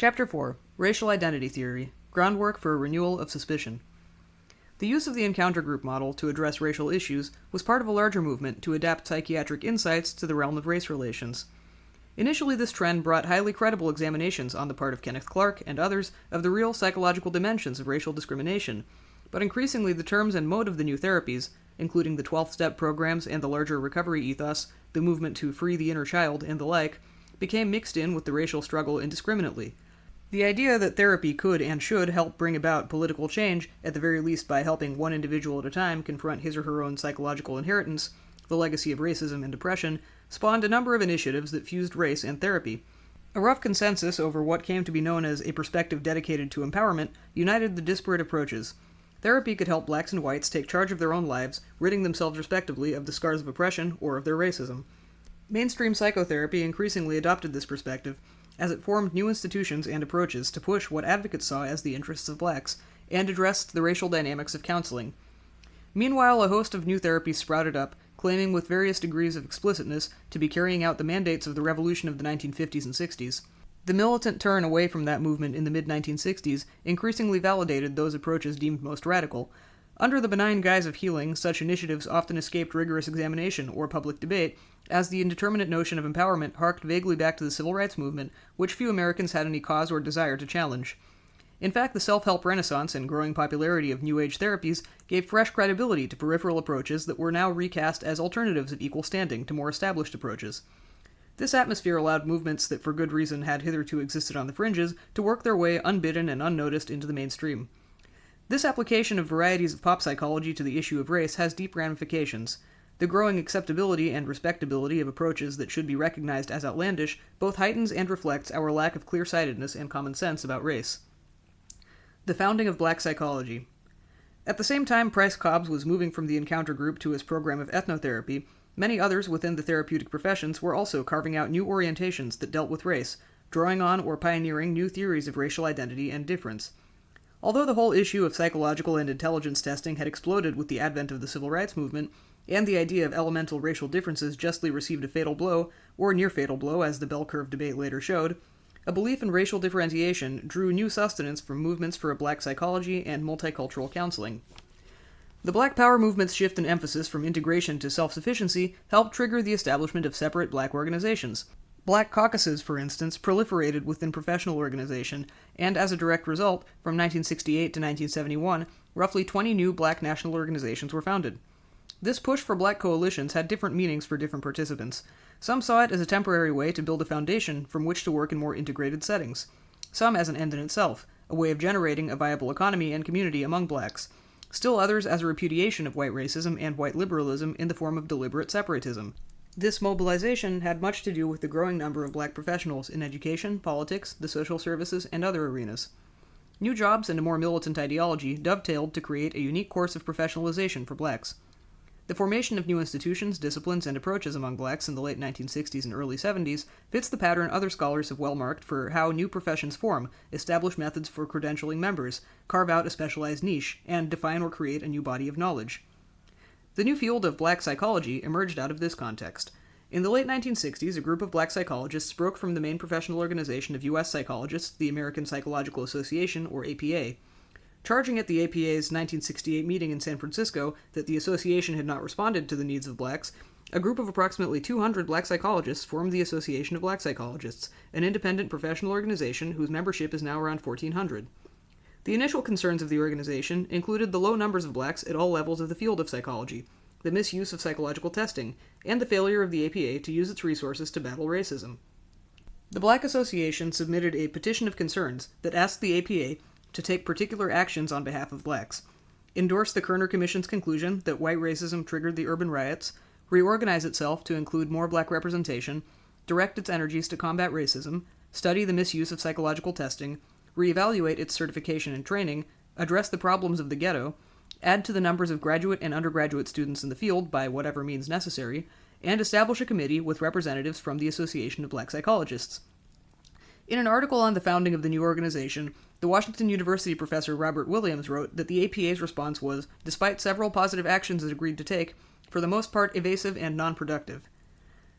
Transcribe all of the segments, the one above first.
Chapter 4. Racial Identity Theory. Groundwork for a Renewal of Suspicion. The use of the encounter group model to address racial issues was part of a larger movement to adapt psychiatric insights to the realm of race relations. Initially, this trend brought highly credible examinations on the part of Kenneth Clark and others of the real psychological dimensions of racial discrimination, but increasingly the terms and mode of the new therapies, including the 12-step programs and the larger recovery ethos, the movement to free the inner child, and the like, became mixed in with the racial struggle indiscriminately. The idea that therapy could and should help bring about political change, at the very least by helping one individual at a time confront his or her own psychological inheritance, the legacy of racism and oppression, spawned a number of initiatives that fused race and therapy. A rough consensus over what came to be known as a perspective dedicated to empowerment united the disparate approaches. Therapy could help blacks and whites take charge of their own lives, ridding themselves respectively of the scars of oppression or of their racism. Mainstream psychotherapy increasingly adopted this perspective, as it formed new institutions and approaches to push what advocates saw as the interests of blacks, and addressed the racial dynamics of counseling. Meanwhile, a host of new therapies sprouted up, claiming with various degrees of explicitness to be carrying out the mandates of the revolution of the 1950s and 60s. The militant turn away from that movement in the mid-1960s increasingly validated those approaches deemed most radical. Under the benign guise of healing, such initiatives often escaped rigorous examination or public debate, as the indeterminate notion of empowerment harked vaguely back to the civil rights movement, which few Americans had any cause or desire to challenge. In fact, the self-help renaissance and growing popularity of New Age therapies gave fresh credibility to peripheral approaches that were now recast as alternatives of equal standing to more established approaches. This atmosphere allowed movements that for good reason had hitherto existed on the fringes to work their way unbidden and unnoticed into the mainstream. This application of varieties of pop psychology to the issue of race has deep ramifications. The growing acceptability and respectability of approaches that should be recognized as outlandish both heightens and reflects our lack of clear-sightedness and common sense about race. The founding of black psychology. At the same time Price Cobbs was moving from the encounter group to his program of ethnotherapy, many others within the therapeutic professions were also carving out new orientations that dealt with race, drawing on or pioneering new theories of racial identity and difference. Although the whole issue of psychological and intelligence testing had exploded with the advent of the civil rights movement, and the idea of elemental racial differences justly received a fatal blow, or near-fatal blow as the bell curve debate later showed, a belief in racial differentiation drew new sustenance from movements for a black psychology and multicultural counseling. The Black Power movement's shift in emphasis from integration to self-sufficiency helped trigger the establishment of separate black organizations. Black caucuses, for instance, proliferated within professional organization, and as a direct result, from 1968 to 1971, roughly 20 new black national organizations were founded. This push for black coalitions had different meanings for different participants. Some saw it as a temporary way to build a foundation from which to work in more integrated settings. Some as an end in itself, a way of generating a viable economy and community among blacks. Still others as a repudiation of white racism and white liberalism in the form of deliberate separatism. This mobilization had much to do with the growing number of black professionals in education, politics, the social services, and other arenas. New jobs and a more militant ideology dovetailed to create a unique course of professionalization for blacks. The formation of new institutions, disciplines, and approaches among blacks in the late 1960s and early 70s fits the pattern other scholars have well marked for how new professions form, establish methods for credentialing members, carve out a specialized niche, and define or create a new body of knowledge. The new field of black psychology emerged out of this context. In the late 1960s, a group of black psychologists broke from the main professional organization of U.S. psychologists, the American Psychological Association, or APA. Charging at the APA's 1968 meeting in San Francisco that the association had not responded to the needs of blacks, a group of approximately 200 black psychologists formed the Association of Black Psychologists, an independent professional organization whose membership is now around 1,400. The initial concerns of the organization included the low numbers of blacks at all levels of the field of psychology, the misuse of psychological testing, and the failure of the APA to use its resources to battle racism. The Black Association submitted a petition of concerns that asked the APA to take particular actions on behalf of blacks, endorse the Kerner Commission's conclusion that white racism triggered the urban riots, reorganize itself to include more black representation, direct its energies to combat racism, study the misuse of psychological testing, reevaluate its certification and training, address the problems of the ghetto, add to the numbers of graduate and undergraduate students in the field by whatever means necessary, and establish a committee with representatives from the Association of Black Psychologists. In an article on the founding of the new organization, the Washington University professor Robert Williams wrote that the APA's response was, despite several positive actions it agreed to take, for the most part evasive and non-productive.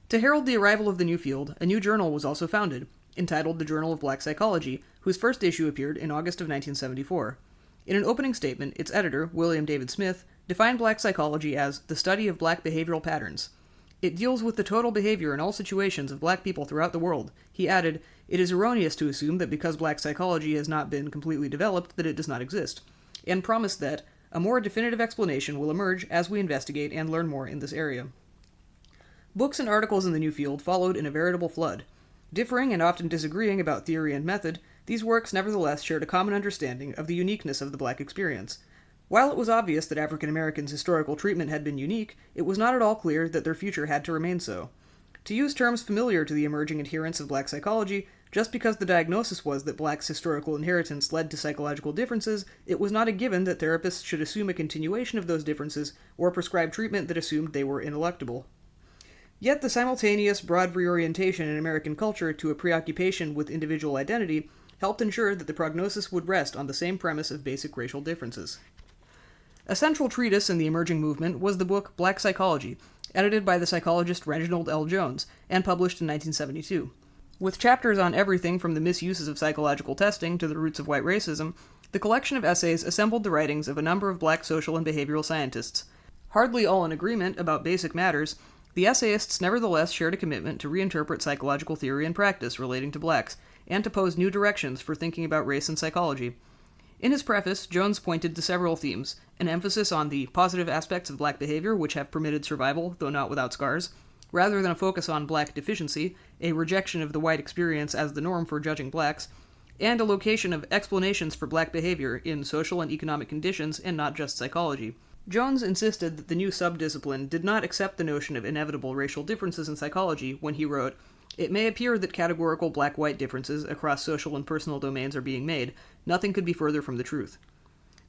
To herald the arrival of the new field, a new journal was also founded, entitled The Journal of Black Psychology, whose first issue appeared in August of 1974. In an opening statement, its editor, William David Smith, defined black psychology as the study of black behavioral patterns. It deals with the total behavior in all situations of black people throughout the world. He added, "It is erroneous to assume that because black psychology has not been completely developed that it does not exist," and promised that a more definitive explanation will emerge as we investigate and learn more in this area. Books and articles in the new field followed in a veritable flood. Differing and often disagreeing about theory and method, these works nevertheless shared a common understanding of the uniqueness of the black experience. While it was obvious that African Americans' historical treatment had been unique, it was not at all clear that their future had to remain so. To use terms familiar to the emerging adherents of black psychology, just because the diagnosis was that blacks' historical inheritance led to psychological differences, it was not a given that therapists should assume a continuation of those differences or prescribe treatment that assumed they were ineluctable. Yet the simultaneous broad reorientation in American culture to a preoccupation with individual identity helped ensure that the prognosis would rest on the same premise of basic racial differences. A central treatise in the emerging movement was the book Black Psychology, edited by the psychologist Reginald L. Jones, and published in 1972. With chapters on everything from the misuses of psychological testing to the roots of white racism, the collection of essays assembled the writings of a number of black social and behavioral scientists. Hardly all in agreement about basic matters, the essayists nevertheless shared a commitment to reinterpret psychological theory and practice relating to blacks, and to pose new directions for thinking about race and psychology. In his preface, Jones pointed to several themes: an emphasis on the positive aspects of black behavior which have permitted survival, though not without scars, rather than a focus on black deficiency, a rejection of the white experience as the norm for judging blacks, and a location of explanations for black behavior in social and economic conditions and not just psychology. Jones insisted that the new subdiscipline did not accept the notion of inevitable racial differences in psychology when he wrote, "It may appear that categorical black-white differences across social and personal domains are being made. Nothing could be further from the truth."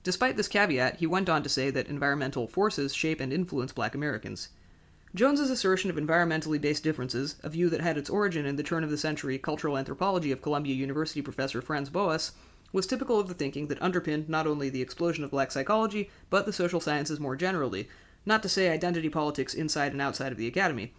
Despite this caveat, he went on to say that environmental forces shape and influence black Americans. Jones's assertion of environmentally based differences, a view that had its origin in the turn-of-the-century cultural anthropology of Columbia University professor Franz Boas, was typical of the thinking that underpinned not only the explosion of black psychology, but the social sciences more generally, not to say identity politics inside and outside of the academy.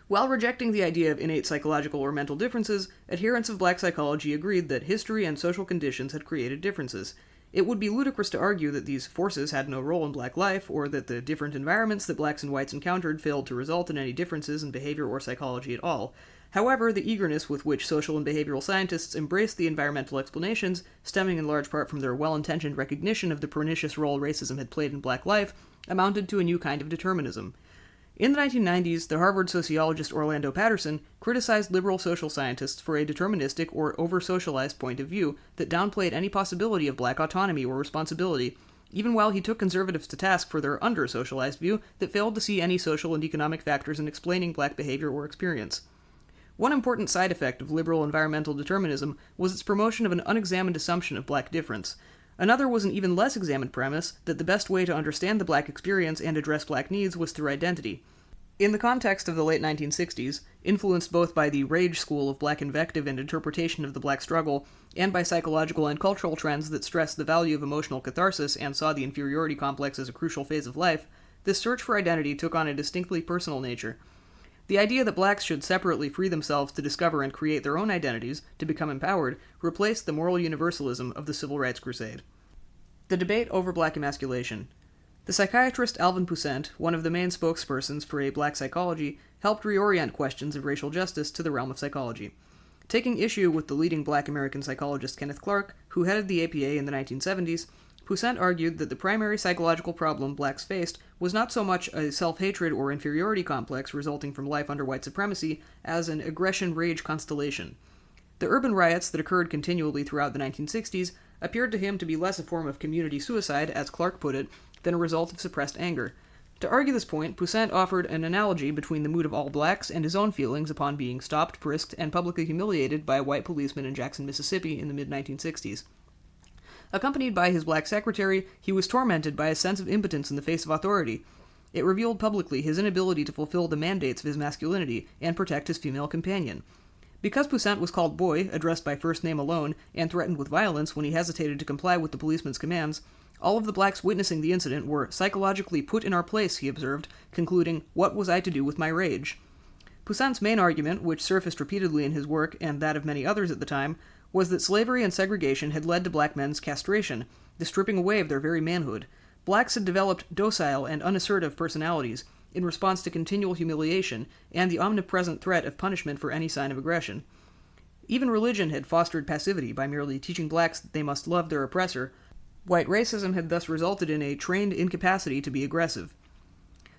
While rejecting the idea of innate psychological or mental differences, adherents of black psychology agreed that history and social conditions had created differences. It would be ludicrous to argue that these forces had no role in black life, or that the different environments that blacks and whites encountered failed to result in any differences in behavior or psychology at all. However, the eagerness with which social and behavioral scientists embraced the environmental explanations, stemming in large part from their well-intentioned recognition of the pernicious role racism had played in black life, amounted to a new kind of determinism. In the 1990s, the Harvard sociologist Orlando Patterson criticized liberal social scientists for a deterministic or over-socialized point of view that downplayed any possibility of black autonomy or responsibility, even while he took conservatives to task for their under-socialized view that failed to see any social and economic factors in explaining black behavior or experience. One important side effect of liberal environmental determinism was its promotion of an unexamined assumption of black difference. Another was an even less examined premise that the best way to understand the black experience and address black needs was through identity. In the context of the late 1960s, influenced both by the rage school of black invective and interpretation of the black struggle, and by psychological and cultural trends that stressed the value of emotional catharsis and saw the inferiority complex as a crucial phase of life, this search for identity took on a distinctly personal nature. The idea that blacks should separately free themselves to discover and create their own identities, to become empowered, replaced the moral universalism of the civil rights crusade. The debate over black emasculation. The psychiatrist Alvin Poussant, one of the main spokespersons for a black psychology, helped reorient questions of racial justice to the realm of psychology. Taking issue with the leading black American psychologist Kenneth Clark, who headed the APA in the 1970s, Poussant argued that the primary psychological problem blacks faced was not so much a self-hatred or inferiority complex resulting from life under white supremacy as an aggression-rage constellation. The urban riots that occurred continually throughout the 1960s appeared to him to be less a form of community suicide, as Clark put it, than a result of suppressed anger. To argue this point, Poussant offered an analogy between the mood of all blacks and his own feelings upon being stopped, frisked, and publicly humiliated by a white policeman in Jackson, Mississippi in the mid-1960s. Accompanied by his black secretary, he was tormented by a sense of impotence in the face of authority. It revealed publicly his inability to fulfill the mandates of his masculinity and protect his female companion. Because Poussant was called boy, addressed by first name alone, and threatened with violence when he hesitated to comply with the policeman's commands, all of the blacks witnessing the incident were psychologically put in our place, he observed, concluding, "What was I to do with my rage?" Poussin's main argument, which surfaced repeatedly in his work and that of many others at the time, was that slavery and segregation had led to black men's castration, the stripping away of their very manhood. Blacks had developed docile and unassertive personalities in response to continual humiliation and the omnipresent threat of punishment for any sign of aggression. Even religion had fostered passivity by merely teaching blacks that they must love their oppressor. White racism had thus resulted in a trained incapacity to be aggressive.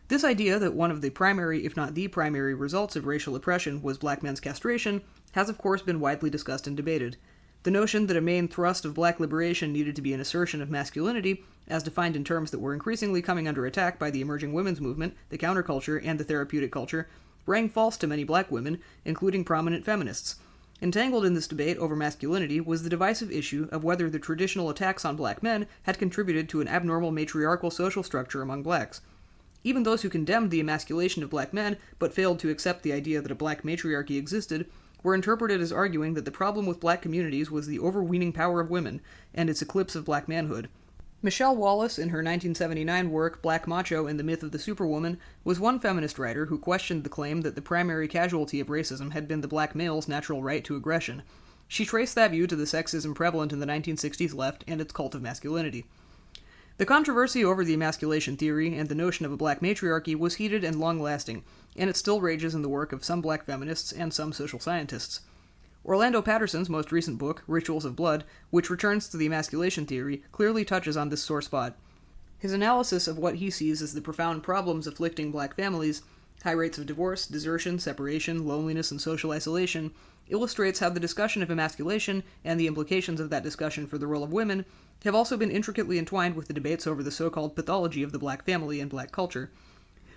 This idea that one of the primary, if not the primary, results of racial oppression was black men's castration has of course been widely discussed and debated. The notion that a main thrust of black liberation needed to be an assertion of masculinity, as defined in terms that were increasingly coming under attack by the emerging women's movement, the counterculture, and the therapeutic culture, rang false to many black women, including prominent feminists. Entangled in this debate over masculinity was the divisive issue of whether the traditional attacks on black men had contributed to an abnormal matriarchal social structure among blacks. Even those who condemned the emasculation of black men, but failed to accept the idea that a black matriarchy existed, were interpreted as arguing that the problem with black communities was the overweening power of women, and its eclipse of black manhood. Michelle Wallace, in her 1979 work Black Macho and the Myth of the Superwoman, was one feminist writer who questioned the claim that the primary casualty of racism had been the black male's natural right to aggression. She traced that view to the sexism prevalent in the 1960s left and its cult of masculinity. The controversy over the emasculation theory and the notion of a black matriarchy was heated and long-lasting, and it still rages in the work of some black feminists and some social scientists. Orlando Patterson's most recent book, Rituals of Blood, which returns to the emasculation theory, clearly touches on this sore spot. His analysis of what he sees as the profound problems afflicting black families, high rates of divorce, desertion, separation, loneliness, and social isolation, illustrates how the discussion of emasculation and the implications of that discussion for the role of women have also been intricately entwined with the debates over the so-called pathology of the black family and black culture.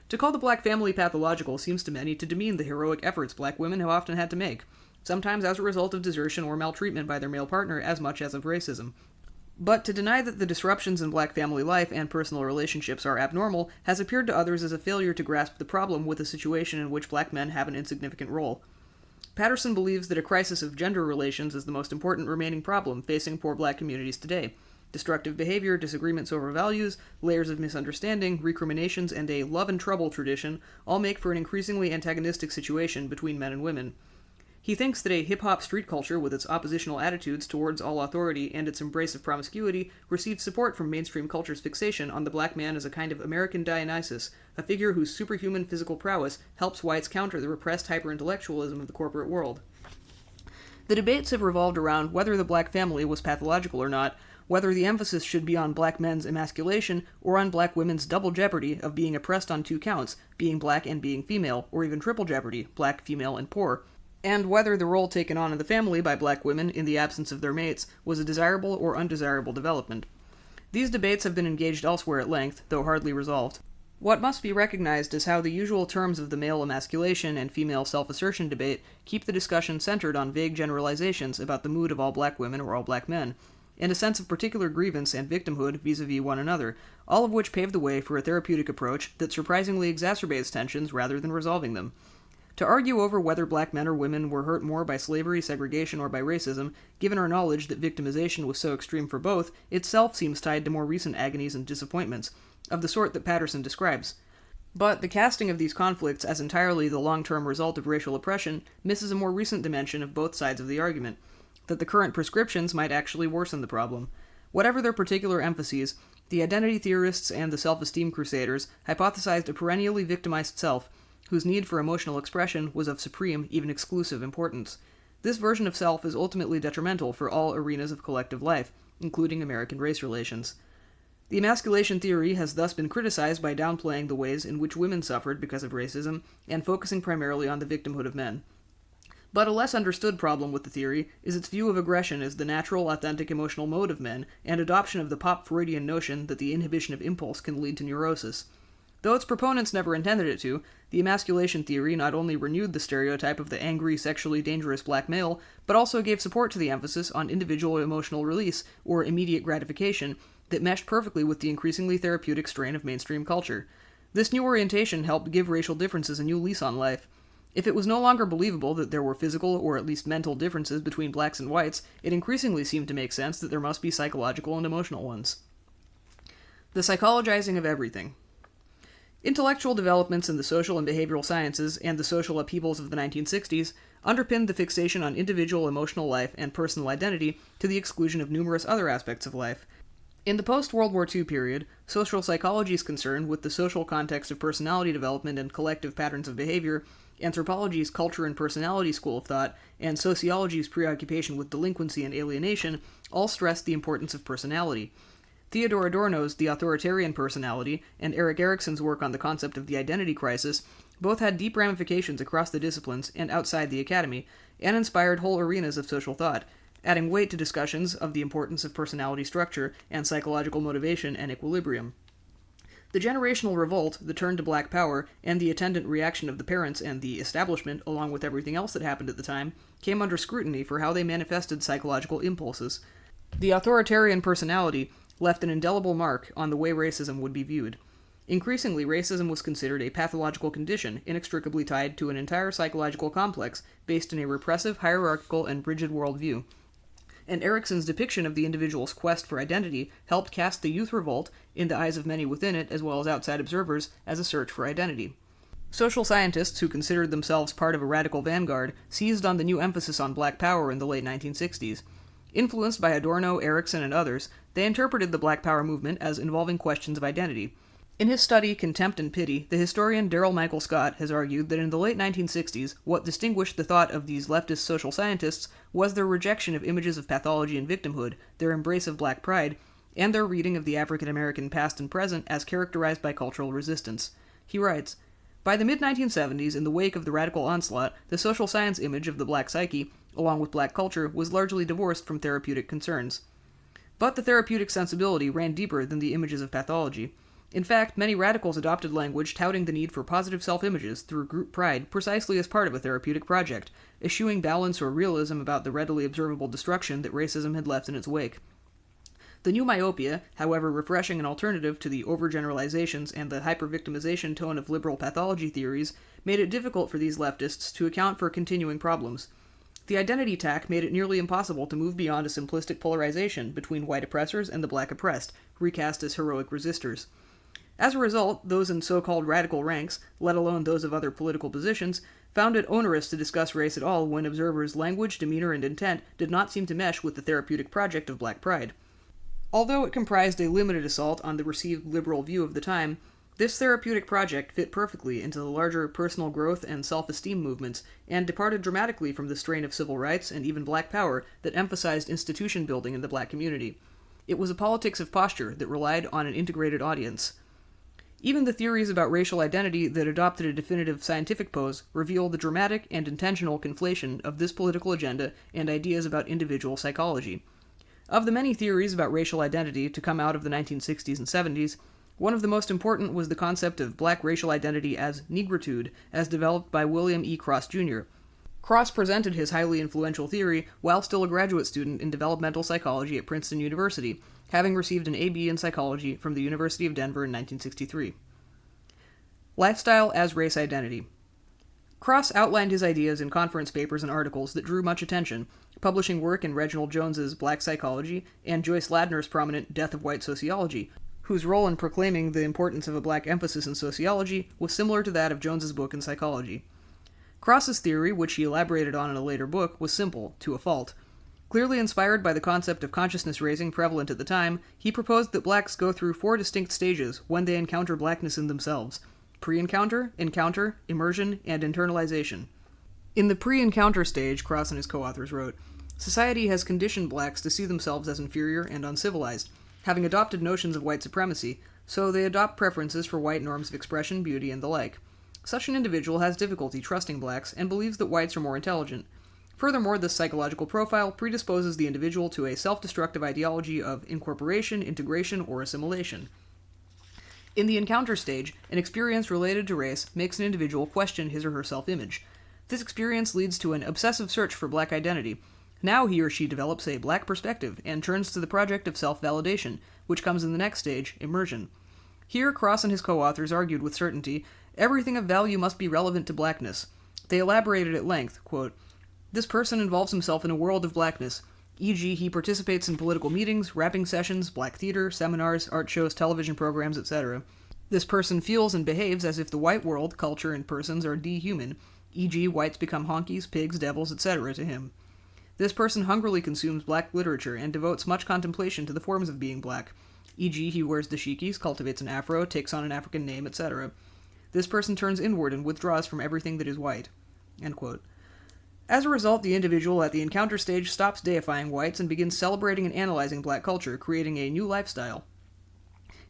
To call the black family pathological seems to many to demean the heroic efforts black women have often had to make, sometimes as a result of desertion or maltreatment by their male partner as much as of racism. But to deny that the disruptions in black family life and personal relationships are abnormal has appeared to others as a failure to grasp the problem with a situation in which black men have an insignificant role. Patterson believes that a crisis of gender relations is the most important remaining problem facing poor black communities today. Destructive behavior, disagreements over values, layers of misunderstanding, recriminations, and a love and trouble tradition all make for an increasingly antagonistic situation between men and women. He thinks that a hip-hop street culture with its oppositional attitudes towards all authority and its embrace of promiscuity receives support from mainstream culture's fixation on the black man as a kind of American Dionysus, a figure whose superhuman physical prowess helps whites counter the repressed hyper-intellectualism of the corporate world. The debates have revolved around whether the black family was pathological or not, whether the emphasis should be on black men's emasculation or on black women's double jeopardy of being oppressed on two counts, being black and being female, or even triple jeopardy, black, female, and poor, and whether the role taken on in the family by black women in the absence of their mates was a desirable or undesirable development. These debates have been engaged elsewhere at length, though hardly resolved. What must be recognized is how the usual terms of the male emasculation and female self-assertion debate keep the discussion centered on vague generalizations about the mood of all black women or all black men, and a sense of particular grievance and victimhood vis-a-vis one another, all of which pave the way for a therapeutic approach that surprisingly exacerbates tensions rather than resolving them. To argue over whether black men or women were hurt more by slavery, segregation, or by racism, given our knowledge that victimization was so extreme for both, itself seems tied to more recent agonies and disappointments, of the sort that Patterson describes. But the casting of these conflicts as entirely the long-term result of racial oppression misses a more recent dimension of both sides of the argument, that the current prescriptions might actually worsen the problem. Whatever their particular emphases, the identity theorists and the self-esteem crusaders hypothesized a perennially victimized self, whose need for emotional expression was of supreme, even exclusive importance. This version of self is ultimately detrimental for all arenas of collective life, including American race relations. The emasculation theory has thus been criticized by downplaying the ways in which women suffered because of racism, and focusing primarily on the victimhood of men. But a less understood problem with the theory is its view of aggression as the natural, authentic emotional mode of men, and adoption of the pop-Freudian notion that the inhibition of impulse can lead to neurosis. Though its proponents never intended it to, the emasculation theory not only renewed the stereotype of the angry, sexually dangerous black male, but also gave support to the emphasis on individual emotional release, or immediate gratification, that meshed perfectly with the increasingly therapeutic strain of mainstream culture. This new orientation helped give racial differences a new lease on life. If it was no longer believable that there were physical or at least mental differences between blacks and whites, it increasingly seemed to make sense that there must be psychological and emotional ones. The psychologizing of everything. Intellectual developments in the social and behavioral sciences and the social upheavals of the 1960s underpinned the fixation on individual emotional life and personal identity to the exclusion of numerous other aspects of life. In the post-World War II period, social psychology's concern with the social context of personality development and collective patterns of behavior, anthropology's culture and personality school of thought, and sociology's preoccupation with delinquency and alienation all stressed the importance of personality. Theodor Adorno's The Authoritarian Personality and Erik Erikson's work on the concept of the identity crisis both had deep ramifications across the disciplines and outside the academy, and inspired whole arenas of social thought, adding weight to discussions of the importance of personality structure and psychological motivation and equilibrium. The generational revolt, the turn to black power, and the attendant reaction of the parents and the establishment, along with everything else that happened at the time, came under scrutiny for how they manifested psychological impulses. The authoritarian personality left an indelible mark on the way racism would be viewed. Increasingly, racism was considered a pathological condition inextricably tied to an entire psychological complex based in a repressive, hierarchical, and rigid worldview. And Erikson's depiction of the individual's quest for identity helped cast the youth revolt, in the eyes of many within it as well as outside observers, as a search for identity. Social scientists who considered themselves part of a radical vanguard seized on the new emphasis on black power in the late 1960s. Influenced by Adorno, Erikson, and others, they interpreted the Black Power movement as involving questions of identity. In his study, Contempt and Pity, the historian Daryl Michael Scott has argued that in the late 1960s, what distinguished the thought of these leftist social scientists was their rejection of images of pathology and victimhood, their embrace of black pride, and their reading of the African American past and present as characterized by cultural resistance. He writes, "By the mid-1970s, in the wake of the radical onslaught, the social science image of the black psyche, along with black culture, was largely divorced from therapeutic concerns. But the therapeutic sensibility ran deeper than the images of pathology. In fact, many radicals adopted language touting the need for positive self-images through group pride precisely as part of a therapeutic project, eschewing balance or realism about the readily observable destruction that racism had left in its wake. The new myopia, however refreshing an alternative to the overgeneralizations and the hypervictimization tone of liberal pathology theories, made it difficult for these leftists to account for continuing problems. The identity tack made it nearly impossible to move beyond a simplistic polarization between white oppressors and the black oppressed, recast as heroic resistors. As a result, those in so-called radical ranks, let alone those of other political positions, found it onerous to discuss race at all when observers' language, demeanor, and intent did not seem to mesh with the therapeutic project of black pride. Although it comprised a limited assault on the received liberal view of the time, this therapeutic project fit perfectly into the larger personal growth and self-esteem movements, and departed dramatically from the strain of civil rights and even black power that emphasized institution building in the black community. It was a politics of posture that relied on an integrated audience. Even the theories about racial identity that adopted a definitive scientific pose reveal the dramatic and intentional conflation of this political agenda and ideas about individual psychology. Of the many theories about racial identity to come out of the 1960s and 70s, one of the most important was the concept of black racial identity as negritude, as developed by William E. Cross, Jr. Cross presented his highly influential theory while still a graduate student in developmental psychology at Princeton University, having received an A.B. in psychology from the University of Denver in 1963. Lifestyle as race identity. Cross outlined his ideas in conference papers and articles that drew much attention, publishing work in Reginald Jones's Black Psychology and Joyce Ladner's prominent Death of White Sociology, whose role in proclaiming the importance of a black emphasis in sociology was similar to that of Jones's book in psychology. Cross's theory, which he elaborated on in a later book, was simple, to a fault. Clearly inspired by the concept of consciousness raising prevalent at the time, he proposed that blacks go through 4 distinct stages when they encounter blackness in themselves: pre-encounter, encounter, immersion, and internalization. In the pre-encounter stage, Cross and his co-authors wrote, society has conditioned blacks to see themselves as inferior and uncivilized, having adopted notions of white supremacy, so they adopt preferences for white norms of expression, beauty, and the like. Such an individual has difficulty trusting blacks and believes that whites are more intelligent. Furthermore, this psychological profile predisposes the individual to a self-destructive ideology of incorporation, integration, or assimilation. In the encounter stage, an experience related to race makes an individual question his or her self-image. This experience leads to an obsessive search for black identity. Now he or she develops a black perspective and turns to the project of self-validation, which comes in the next stage, immersion. Here, Cross and his co-authors argued with certainty, everything of value must be relevant to blackness. They elaborated at length, quote, this person involves himself in a world of blackness, e.g. he participates in political meetings, rapping sessions, black theater, seminars, art shows, television programs, etc. This person feels and behaves as if the white world, culture, and persons are dehuman, e.g., whites become honkies, pigs, devils, etc. to him. This person hungrily consumes black literature and devotes much contemplation to the forms of being black, e.g., he wears dashikis, cultivates an afro, takes on an African name, etc. This person turns inward and withdraws from everything that is white." End quote. As a result, the individual at the encounter stage stops deifying whites and begins celebrating and analyzing black culture, creating a new lifestyle.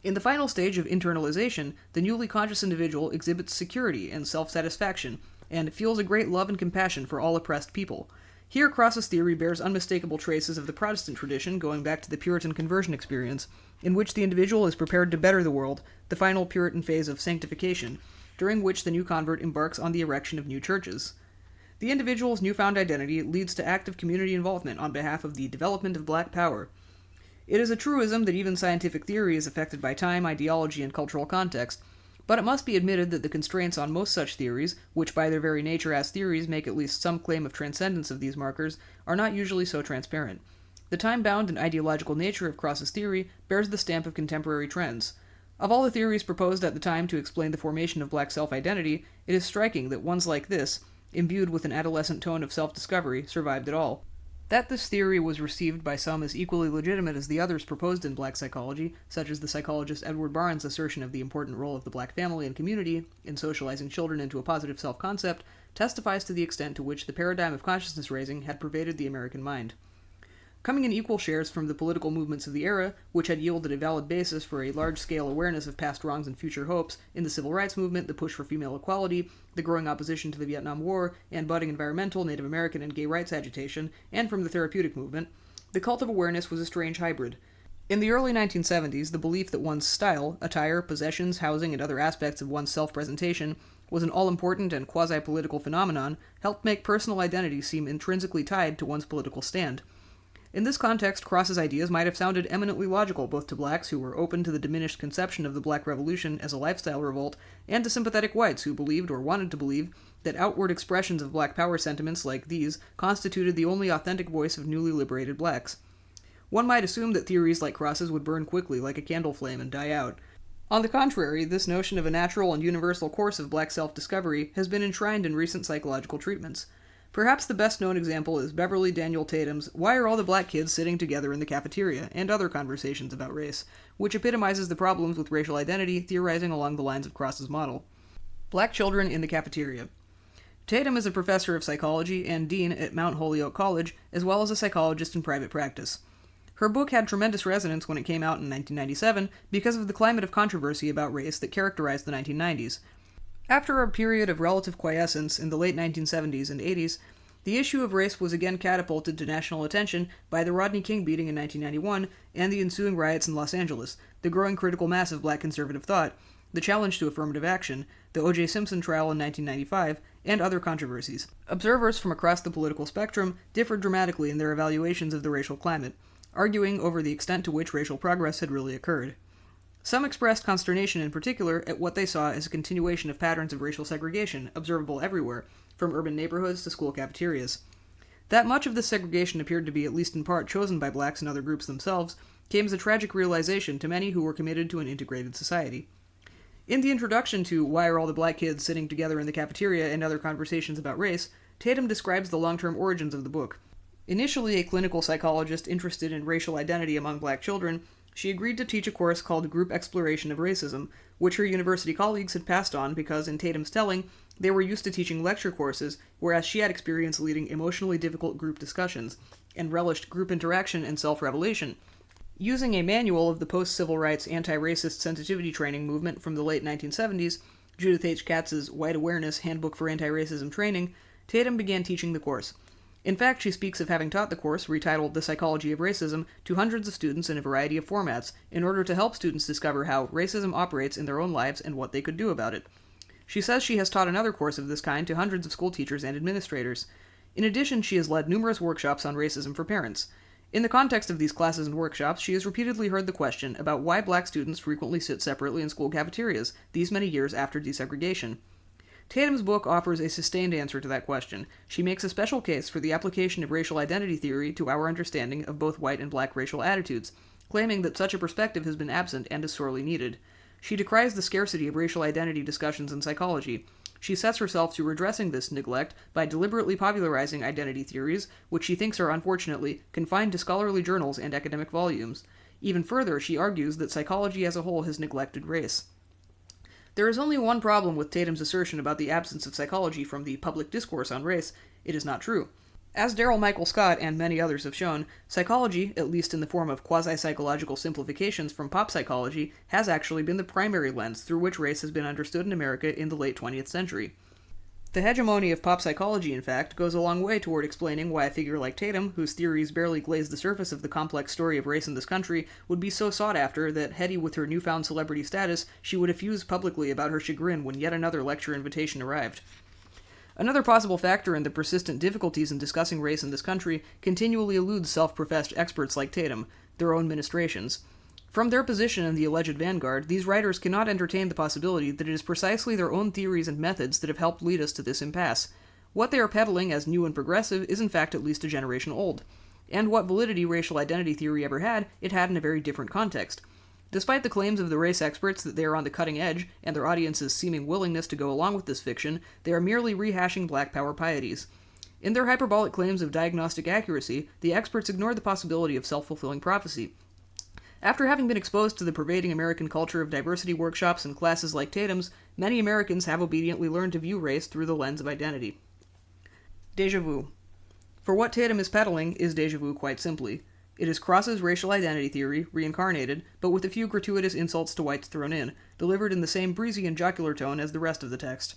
In the final stage of internalization, the newly conscious individual exhibits security and self-satisfaction, and feels a great love and compassion for all oppressed people. Here, Cross's theory bears unmistakable traces of the Protestant tradition, going back to the Puritan conversion experience, in which the individual is prepared to better the world, the final Puritan phase of sanctification, during which the new convert embarks on the erection of new churches. The individual's newfound identity leads to active community involvement on behalf of the development of black power. It is a truism that even scientific theory is affected by time, ideology, and cultural context, but it must be admitted that the constraints on most such theories, which by their very nature as theories make at least some claim of transcendence of these markers, are not usually so transparent. The time-bound and ideological nature of Cross's theory bears the stamp of contemporary trends. Of all the theories proposed at the time to explain the formation of black self-identity, it is striking that ones like this, imbued with an adolescent tone of self-discovery, survived at all. That this theory was received by some as equally legitimate as the others proposed in black psychology, such as the psychologist Edward Barnes' assertion of the important role of the black family and community in socializing children into a positive self-concept, testifies to the extent to which the paradigm of consciousness raising had pervaded the American mind. Coming in equal shares from the political movements of the era, which had yielded a valid basis for a large-scale awareness of past wrongs and future hopes, in the civil rights movement, the push for female equality, the growing opposition to the Vietnam War, and budding environmental, Native American, and gay rights agitation, and from the therapeutic movement, the cult of awareness was a strange hybrid. In the early 1970s, the belief that one's style, attire, possessions, housing, and other aspects of one's self-presentation was an all-important and quasi-political phenomenon helped make personal identity seem intrinsically tied to one's political stand. In this context, Cross's ideas might have sounded eminently logical both to blacks who were open to the diminished conception of the Black Revolution as a lifestyle revolt, and to sympathetic whites who believed or wanted to believe that outward expressions of black power sentiments like these constituted the only authentic voice of newly liberated blacks. One might assume that theories like Cross's would burn quickly like a candle flame and die out. On the contrary, this notion of a natural and universal course of black self-discovery has been enshrined in recent psychological treatments. Perhaps the best-known example is Beverly Daniel Tatum's "Why Are All the Black Kids Sitting Together in the Cafeteria?" and other conversations about race, which epitomizes the problems with racial identity theorizing along the lines of Cross's model. Black children in the cafeteria. Tatum is a professor of psychology and dean at Mount Holyoke College, as well as a psychologist in private practice. Her book had tremendous resonance when it came out in 1997 because of the climate of controversy about race that characterized the 1990s. After a period of relative quiescence in the late 1970s and 80s, the issue of race was again catapulted to national attention by the Rodney King beating in 1991 and the ensuing riots in Los Angeles, the growing critical mass of black conservative thought, the challenge to affirmative action, the O.J. Simpson trial in 1995, and other controversies. Observers from across the political spectrum differed dramatically in their evaluations of the racial climate, arguing over the extent to which racial progress had really occurred. Some expressed consternation in particular at what they saw as a continuation of patterns of racial segregation, observable everywhere, from urban neighborhoods to school cafeterias. That much of this segregation appeared to be at least in part chosen by blacks and other groups themselves came as a tragic realization to many who were committed to an integrated society. In the introduction to Why Are All the Black Kids Sitting Together in the Cafeteria and Other Conversations About Race, Tatum describes the long-term origins of the book. Initially a clinical psychologist interested in racial identity among black children, she agreed to teach a course called Group Exploration of Racism, which her university colleagues had passed on because, in Tatum's telling, they were used to teaching lecture courses, whereas she had experience leading emotionally difficult group discussions, and relished group interaction and self-revelation. Using a manual of the post-civil rights anti-racist sensitivity training movement from the late 1970s, Judith H. Katz's White Awareness Handbook for Anti-Racism Training, Tatum began teaching the course. In fact, she speaks of having taught the course, retitled The Psychology of Racism, to hundreds of students in a variety of formats, in order to help students discover how racism operates in their own lives and what they could do about it. She says she has taught another course of this kind to hundreds of school teachers and administrators. In addition, she has led numerous workshops on racism for parents. In the context of these classes and workshops, she has repeatedly heard the question about why black students frequently sit separately in school cafeterias, these many years after desegregation. Tatum's book offers a sustained answer to that question. She makes a special case for the application of racial identity theory to our understanding of both white and black racial attitudes, claiming that such a perspective has been absent and is sorely needed. She decries the scarcity of racial identity discussions in psychology. She sets herself to redressing this neglect by deliberately popularizing identity theories, which she thinks are unfortunately confined to scholarly journals and academic volumes. Even further, she argues that psychology as a whole has neglected race. There is only one problem with Tatum's assertion about the absence of psychology from the public discourse on race. It is not true. As Daryl Michael Scott and many others have shown, psychology, at least in the form of quasi-psychological simplifications from pop psychology, has actually been the primary lens through which race has been understood in America in the late 20th century. The hegemony of pop psychology, in fact, goes a long way toward explaining why a figure like Tatum, whose theories barely glaze the surface of the complex story of race in this country, would be so sought after that, heady with her newfound celebrity status, she would effuse publicly about her chagrin when yet another lecture invitation arrived. Another possible factor in the persistent difficulties in discussing race in this country continually eludes self-professed experts like Tatum, their own ministrations. From their position in the alleged vanguard, these writers cannot entertain the possibility that it is precisely their own theories and methods that have helped lead us to this impasse. What they are peddling as new and progressive is in fact at least a generation old. And what validity racial identity theory ever had, it had in a very different context. Despite the claims of the race experts that they are on the cutting edge, and their audience's seeming willingness to go along with this fiction, they are merely rehashing Black Power pieties. In their hyperbolic claims of diagnostic accuracy, the experts ignore the possibility of self-fulfilling prophecy. After having been exposed to the pervading American culture of diversity workshops and classes like Tatum's, many Americans have obediently learned to view race through the lens of identity. Déjà vu. For what Tatum is peddling is déjà vu quite simply. It is Cross's racial identity theory, reincarnated, but with a few gratuitous insults to whites thrown in, delivered in the same breezy and jocular tone as the rest of the text.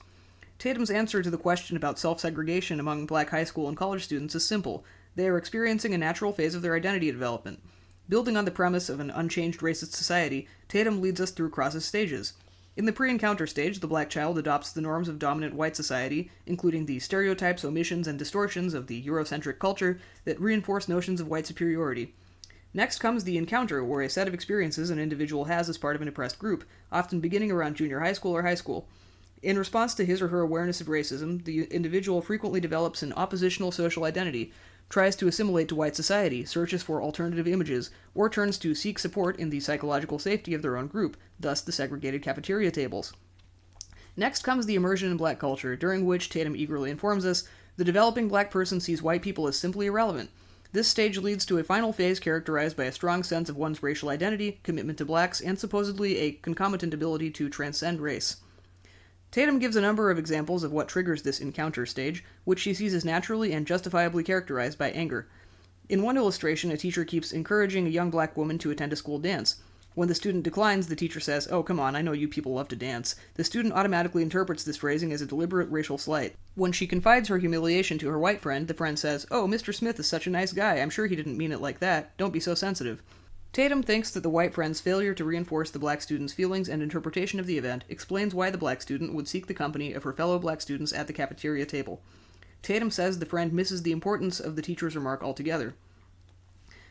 Tatum's answer to the question about self-segregation among black high school and college students is simple. They are experiencing a natural phase of their identity development. Building on the premise of an unchanged racist society, Tatum leads us through Cross's stages. In the pre-encounter stage, the black child adopts the norms of dominant white society, including the stereotypes, omissions, and distortions of the Eurocentric culture that reinforce notions of white superiority. Next comes the encounter, where a set of experiences an individual has as part of an oppressed group, often beginning around junior high school or high school. In response to his or her awareness of racism, the individual frequently develops an oppositional social identity, tries to assimilate to white society, searches for alternative images, or turns to seek support in the psychological safety of their own group, thus the segregated cafeteria tables. Next comes the immersion in black culture, during which, Tatum eagerly informs us, the developing black person sees white people as simply irrelevant. This stage leads to a final phase characterized by a strong sense of one's racial identity, commitment to blacks, and supposedly a concomitant ability to transcend race. Tatum gives a number of examples of what triggers this encounter stage, which she sees as naturally and justifiably characterized by anger. In one illustration, a teacher keeps encouraging a young black woman to attend a school dance. When the student declines, the teacher says, "Oh, come on, I know you people love to dance." The student automatically interprets this phrasing as a deliberate racial slight. When she confides her humiliation to her white friend, the friend says, "Oh, Mr. Smith is such a nice guy, I'm sure he didn't mean it like that, don't be so sensitive." Tatum thinks that the white friend's failure to reinforce the black student's feelings and interpretation of the event explains why the black student would seek the company of her fellow black students at the cafeteria table. Tatum says the friend misses the importance of the teacher's remark altogether.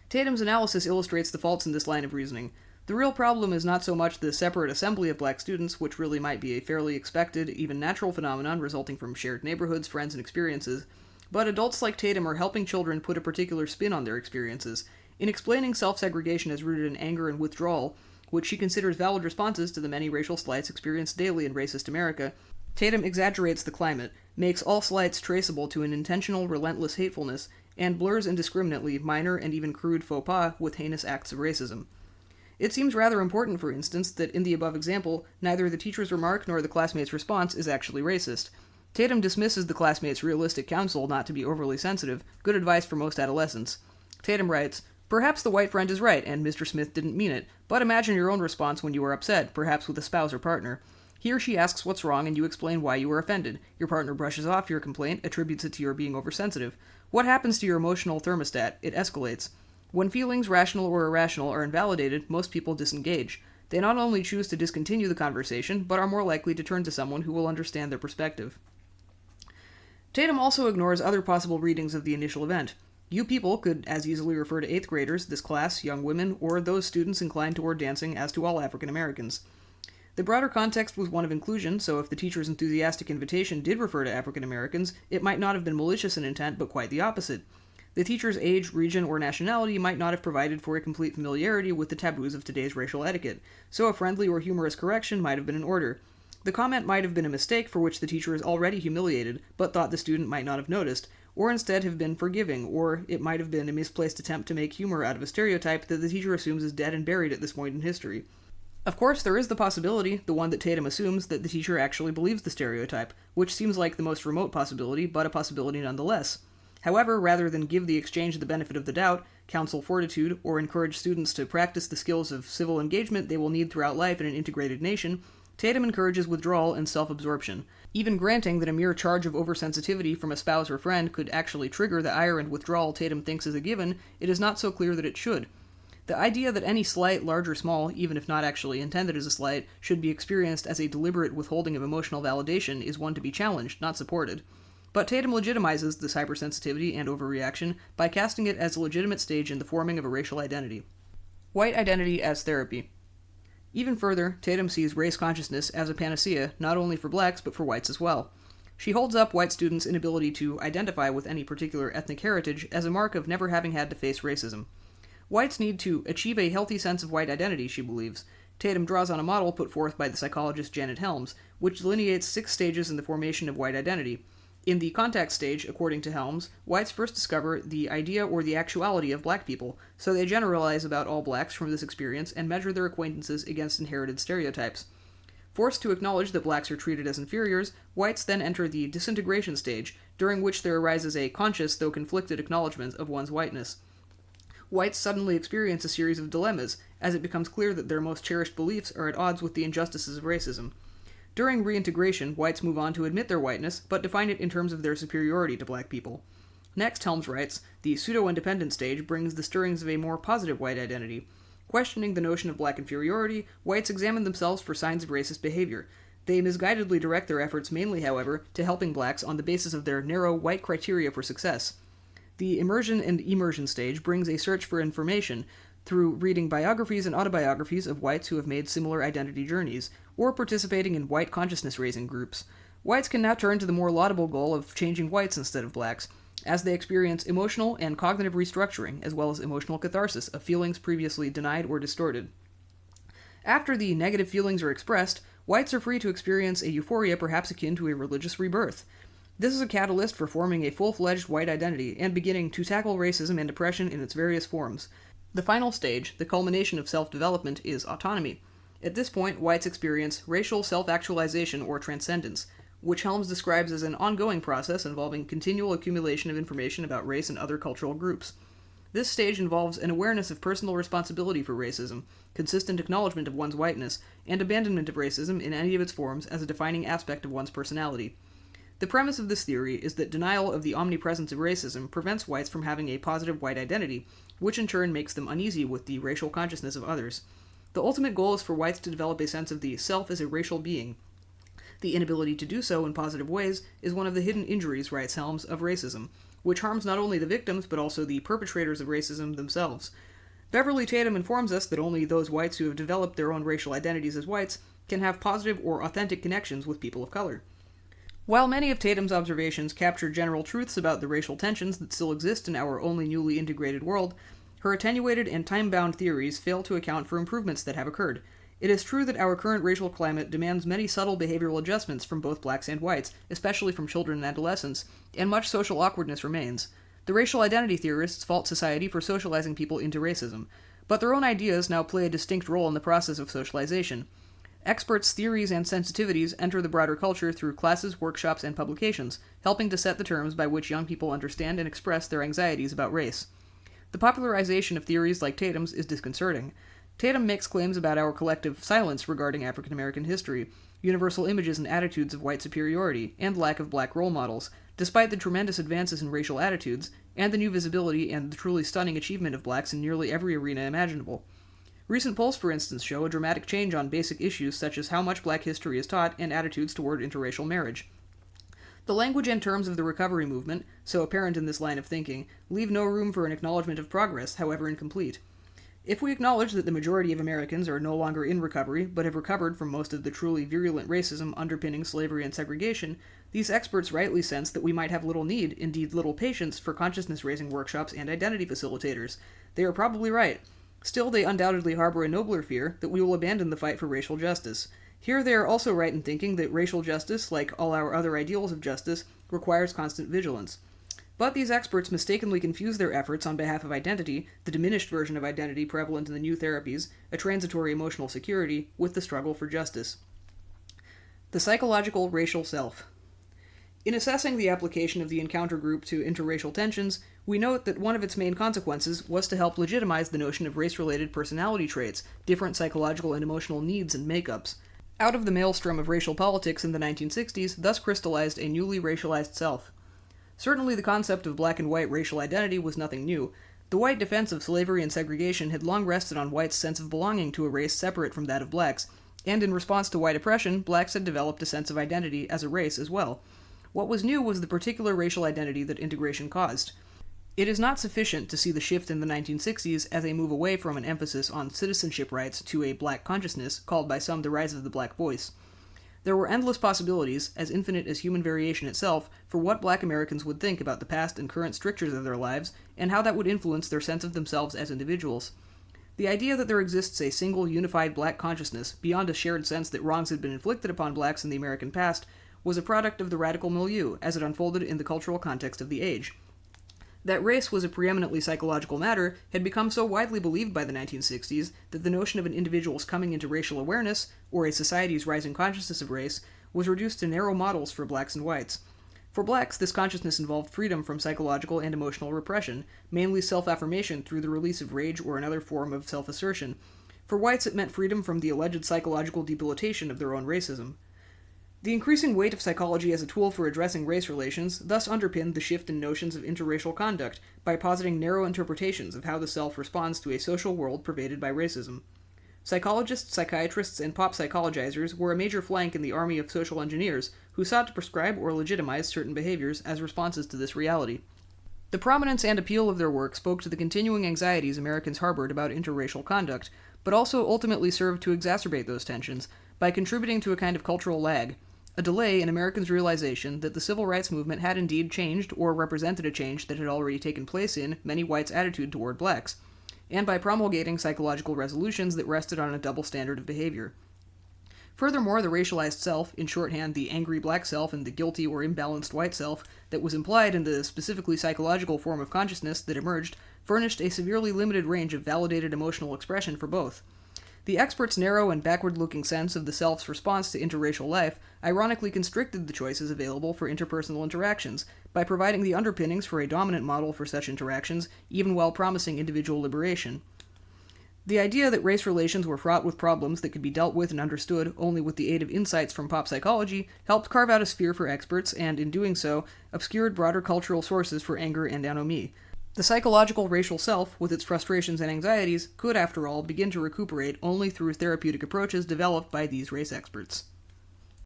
Tatum's analysis illustrates the faults in this line of reasoning. The real problem is not so much the separate assembly of black students, which really might be a fairly expected, even natural phenomenon resulting from shared neighborhoods, friends, and experiences, but adults like Tatum are helping children put a particular spin on their experiences. In explaining self-segregation as rooted in anger and withdrawal, which she considers valid responses to the many racial slights experienced daily in racist America, Tatum exaggerates the climate, makes all slights traceable to an intentional, relentless hatefulness, and blurs indiscriminately minor and even crude faux pas with heinous acts of racism. It seems rather important, for instance, that in the above example, neither the teacher's remark nor the classmate's response is actually racist. Tatum dismisses the classmate's realistic counsel not to be overly sensitive, good advice for most adolescents. Tatum writes, "Perhaps the white friend is right, and Mr. Smith didn't mean it, but imagine your own response when you are upset, perhaps with a spouse or partner. He or she asks what's wrong, and you explain why you are offended. Your partner brushes off your complaint, attributes it to your being oversensitive. What happens to your emotional thermostat? It escalates. When feelings, rational or irrational, are invalidated, most people disengage. They not only choose to discontinue the conversation, but are more likely to turn to someone who will understand their perspective." Tatum also ignores other possible readings of the initial event. You people could as easily refer to 8th graders, this class, young women, or those students inclined toward dancing as to all African Americans. The broader context was one of inclusion, so if the teacher's enthusiastic invitation did refer to African Americans, it might not have been malicious in intent, but quite the opposite. The teacher's age, region, or nationality might not have provided for a complete familiarity with the taboos of today's racial etiquette, so a friendly or humorous correction might have been in order. The comment might have been a mistake for which the teacher is already humiliated, but thought the student might not have noticed, or instead have been forgiving, or it might have been a misplaced attempt to make humor out of a stereotype that the teacher assumes is dead and buried at this point in history. Of course, there is the possibility, the one that Tatum assumes, that the teacher actually believes the stereotype, which seems like the most remote possibility, but a possibility nonetheless. However, rather than give the exchange the benefit of the doubt, counsel fortitude, or encourage students to practice the skills of civil engagement they will need throughout life in an integrated nation, Tatum encourages withdrawal and self-absorption. Even granting that a mere charge of oversensitivity from a spouse or friend could actually trigger the ire and withdrawal Tatum thinks is a given, it is not so clear that it should. The idea that any slight, large or small, even if not actually intended as a slight, should be experienced as a deliberate withholding of emotional validation is one to be challenged, not supported. But Tatum legitimizes this hypersensitivity and overreaction by casting it as a legitimate stage in the forming of a racial identity. White identity as therapy. Even further, Tatum sees race consciousness as a panacea not only for blacks but for whites as well. She holds up white students' inability to identify with any particular ethnic heritage as a mark of never having had to face racism. Whites need to achieve a healthy sense of white identity, she believes. Tatum draws on a model put forth by the psychologist Janet Helms, which delineates 6 stages in the formation of white identity. In the contact stage, according to Helms, whites first discover the idea or the actuality of black people, so they generalize about all blacks from this experience and measure their acquaintances against inherited stereotypes. Forced to acknowledge that blacks are treated as inferiors, whites then enter the disintegration stage, during which there arises a conscious though conflicted acknowledgement of one's whiteness. Whites suddenly experience a series of dilemmas, as it becomes clear that their most cherished beliefs are at odds with the injustices of racism. During reintegration, whites move on to admit their whiteness, but define it in terms of their superiority to black people. Next, Helms writes, the pseudo-independent stage brings the stirrings of a more positive white identity. Questioning the notion of black inferiority, whites examine themselves for signs of racist behavior. They misguidedly direct their efforts mainly, however, to helping blacks on the basis of their narrow white criteria for success. The immersion and immersion stage brings a search for information through reading biographies and autobiographies of whites who have made similar identity journeys, or participating in white consciousness-raising groups. Whites can now turn to the more laudable goal of changing whites instead of blacks, as they experience emotional and cognitive restructuring, as well as emotional catharsis of feelings previously denied or distorted. After the negative feelings are expressed, whites are free to experience a euphoria perhaps akin to a religious rebirth. This is a catalyst for forming a full-fledged white identity and beginning to tackle racism and oppression in its various forms. The final stage, the culmination of self-development, is autonomy. At this point, whites experience racial self-actualization or transcendence, which Helms describes as an ongoing process involving continual accumulation of information about race and other cultural groups. This stage involves an awareness of personal responsibility for racism, consistent acknowledgement of one's whiteness, and abandonment of racism in any of its forms as a defining aspect of one's personality. The premise of this theory is that denial of the omnipresence of racism prevents whites from having a positive white identity, which in turn makes them uneasy with the racial consciousness of others. The ultimate goal is for whites to develop a sense of the self as a racial being. The inability to do so in positive ways is one of the hidden injuries, writes Helms, of racism, which harms not only the victims but also the perpetrators of racism themselves. Beverly Tatum informs us that only those whites who have developed their own racial identities as whites can have positive or authentic connections with people of color. While many of Tatum's observations capture general truths about the racial tensions that still exist in our only newly integrated world, her attenuated and time-bound theories fail to account for improvements that have occurred. It is true that our current racial climate demands many subtle behavioral adjustments from both blacks and whites, especially from children and adolescents, and much social awkwardness remains. The racial identity theorists fault society for socializing people into racism, but their own ideas now play a distinct role in the process of socialization. Experts' theories and sensitivities enter the broader culture through classes, workshops, and publications, helping to set the terms by which young people understand and express their anxieties about race. The popularization of theories like Tatum's is disconcerting. Tatum makes claims about our collective silence regarding African American history, universal images and attitudes of white superiority, and lack of black role models, despite the tremendous advances in racial attitudes, and the new visibility and the truly stunning achievement of blacks in nearly every arena imaginable. Recent polls, for instance, show a dramatic change on basic issues such as how much black history is taught and attitudes toward interracial marriage. The language and terms of the recovery movement, so apparent in this line of thinking, leave no room for an acknowledgement of progress, however incomplete. If we acknowledge that the majority of Americans are no longer in recovery, but have recovered from most of the truly virulent racism underpinning slavery and segregation, these experts rightly sense that we might have little need, indeed little patience, for consciousness-raising workshops and identity facilitators. They are probably right. Still, they undoubtedly harbor a nobler fear that we will abandon the fight for racial justice. Here they are also right in thinking that racial justice, like all our other ideals of justice, requires constant vigilance. But these experts mistakenly confuse their efforts on behalf of identity, the diminished version of identity prevalent in the new therapies, a transitory emotional security, with the struggle for justice. The psychological racial self. In assessing the application of the encounter group to interracial tensions, we note that one of its main consequences was to help legitimize the notion of race-related personality traits, different psychological and emotional needs and makeups. Out of the maelstrom of racial politics in the 1960s thus crystallized a newly racialized self. Certainly the concept of black and white racial identity was nothing new. The white defense of slavery and segregation had long rested on whites' sense of belonging to a race separate from that of blacks, and in response to white oppression, blacks had developed a sense of identity as a race as well. What was new was the particular racial identity that integration caused. It is not sufficient to see the shift in the 1960s as a move away from an emphasis on citizenship rights to a black consciousness, called by some the rise of the black voice. There were endless possibilities, as infinite as human variation itself, for what black Americans would think about the past and current strictures of their lives, and how that would influence their sense of themselves as individuals. The idea that there exists a single unified black consciousness, beyond a shared sense that wrongs had been inflicted upon blacks in the American past, was a product of the radical milieu as it unfolded in the cultural context of the age. That race was a preeminently psychological matter had become so widely believed by the 1960s that the notion of an individual's coming into racial awareness, or a society's rising consciousness of race, was reduced to narrow models for blacks and whites. For blacks, this consciousness involved freedom from psychological and emotional repression, mainly self-affirmation through the release of rage or another form of self-assertion. For whites, it meant freedom from the alleged psychological debilitation of their own racism. The increasing weight of psychology as a tool for addressing race relations thus underpinned the shift in notions of interracial conduct by positing narrow interpretations of how the self responds to a social world pervaded by racism. Psychologists, psychiatrists, and pop psychologizers were a major flank in the army of social engineers who sought to prescribe or legitimize certain behaviors as responses to this reality. The prominence and appeal of their work spoke to the continuing anxieties Americans harbored about interracial conduct, but also ultimately served to exacerbate those tensions by contributing to a kind of cultural lag, a delay in Americans' realization that the civil rights movement had indeed changed or represented a change that had already taken place in many whites' attitude toward blacks, and by promulgating psychological resolutions that rested on a double standard of behavior. Furthermore, the racialized self, in shorthand the angry black self and the guilty or imbalanced white self, that was implied in the specifically psychological form of consciousness that emerged, furnished a severely limited range of validated emotional expression for both. The expert's narrow and backward-looking sense of the self's response to interracial life ironically constricted the choices available for interpersonal interactions by providing the underpinnings for a dominant model for such interactions, even while promising individual liberation. The idea that race relations were fraught with problems that could be dealt with and understood only with the aid of insights from pop psychology helped carve out a sphere for experts and, in doing so, obscured broader cultural sources for anger and anomie. The psychological racial self, with its frustrations and anxieties, could, after all, begin to recuperate only through therapeutic approaches developed by these race experts.